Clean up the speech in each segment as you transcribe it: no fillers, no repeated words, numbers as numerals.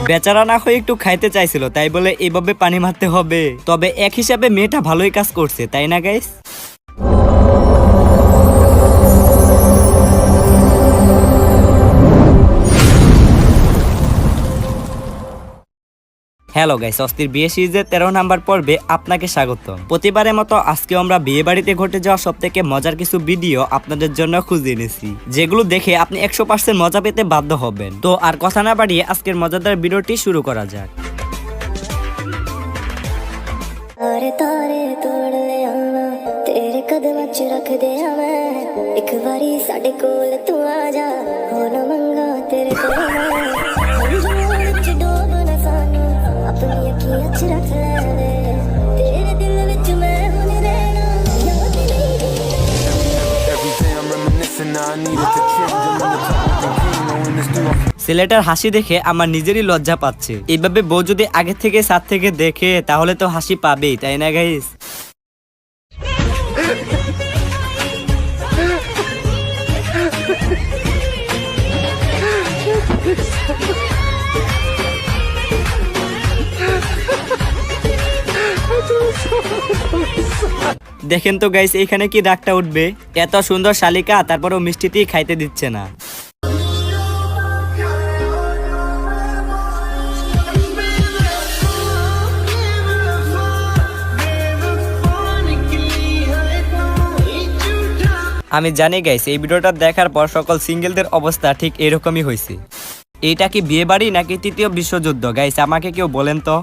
বেচারা না হয়ে একটু খাইতে চাইছিল, তাই বলে এইভাবে পানি মারতে হবে? তবে এক হিসাবে মেয়েটা ভালোই কাজ করছে, তাই না গাইস? হ্যালো গাইস, অস্থির বিয়ে সিরিজের 13 নাম্বার পর্বে আপনাকে স্বাগতম। প্রতিবারের মতো আজকে আমরা বিয়ে বাড়িতে ঘটে যাওয়া সব থেকে মজার কিছু ভিডিও আপনাদের জন্য খুঁজে এনেছি, যেগুলো দেখে আপনি 100% মজা পেতে বাধ্য হবেন। তো আর কথা না বাড়িয়ে আজকের মজাদার ভিডিওটি শুরু করা যাক। तेरे कदम च रख दे मैं एक बारी साडे कोल तू आ जा हो ना मंगा तेरे कोल च डोब ना सानू अपनी अखियां च रख ले तेरे दिल विच मैं हुन रहना याद नहीं every day I'm reminiscing I needed to change ছেলেটার হাসি দেখে আমার নিজেরই লজ্জা পাচ্ছে। এইভাবে বউ যদি আগে থেকে সাথ থেকে দেখে তাহলে তো হাসি পাবেই, তাই না গাইস? দেখেন তো গাইস, এখানে কি রাগটা উঠবে? এত সুন্দর শালিকা তারপরও মিষ্টিতেই খাইতে দিচ্ছে না। আমি জানি গাইস, এই ভিডিওটা দেখার পর সকল সিঙ্গেলদের অবস্থা ঠিক এরকমই হয়েছে। এইটা কি বিয়ে বাড়ি নাকি তৃতীয় বিশ্বযুদ্ধ গাইস? আমাকে কেউ বলেন তো।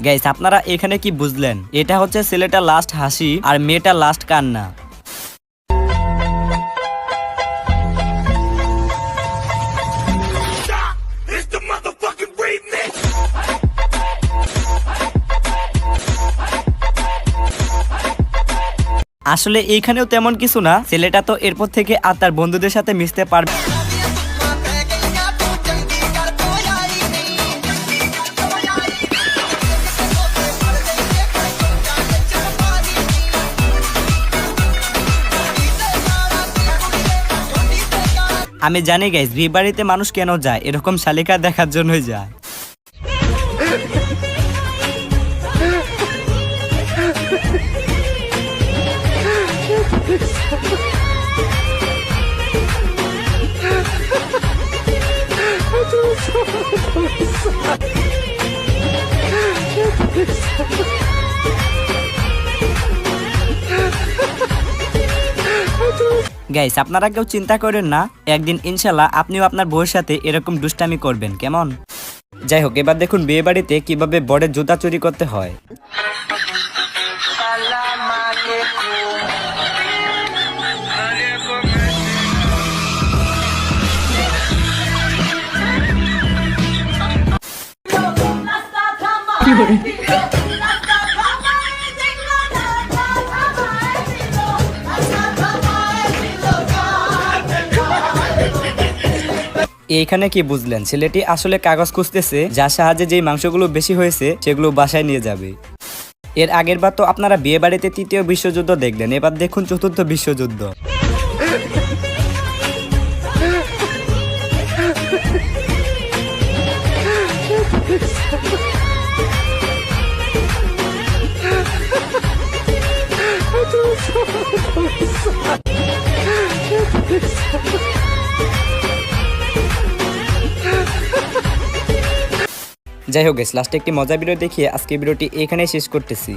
গাইস, আপনারা এখানে কি বুঝলেন? এটা হচ্ছে ছেলেটা লাস্ট হাসি আর মেয়েটা লাস্ট কান্না। আসলে এইখানেও তেমন কিছু না, ছেলেটা তো এরপর থেকে আর তার বন্ধুদের সাথে মিশতে পারবে। আমি জানি গাইস, বিয়ে বাড়িতে মানুষ কেন যায়, এরকম শালিকা দেখার জন্যই যায়। গাইস, আপনারা কেউ চিন্তা করেন না, একদিন ইনশাল্লাহ আপনিও আপনার বউয়ের সাথে এরকম দুষ্টামি করবেন, কেমন? যাই হোক, এবার দেখুন বিয়ে বাড়িতে কিভাবে বরের জুতা চুরি করতে হয়। এইখানে কি বুঝলেন? ছেলেটি আসলে কাগজ খুঁজতেছে, যার সাহায্যে যেই মাংসগুলো বেশি হয়েছে সেগুলো বাসায় নিয়ে যাবে। এর আগের বার তো আপনারা বিয়ে বাড়িতে তৃতীয় বিশ্বযুদ্ধ দেখলেন, এবার দেখুন চতুর্থ বিশ্বযুদ্ধ। যাই হোক গাইস, লাস্টে একটি মজার ভিডিও দেখিয়ে আজকে ভিডিওটি এখানেই শেষ করতেছি।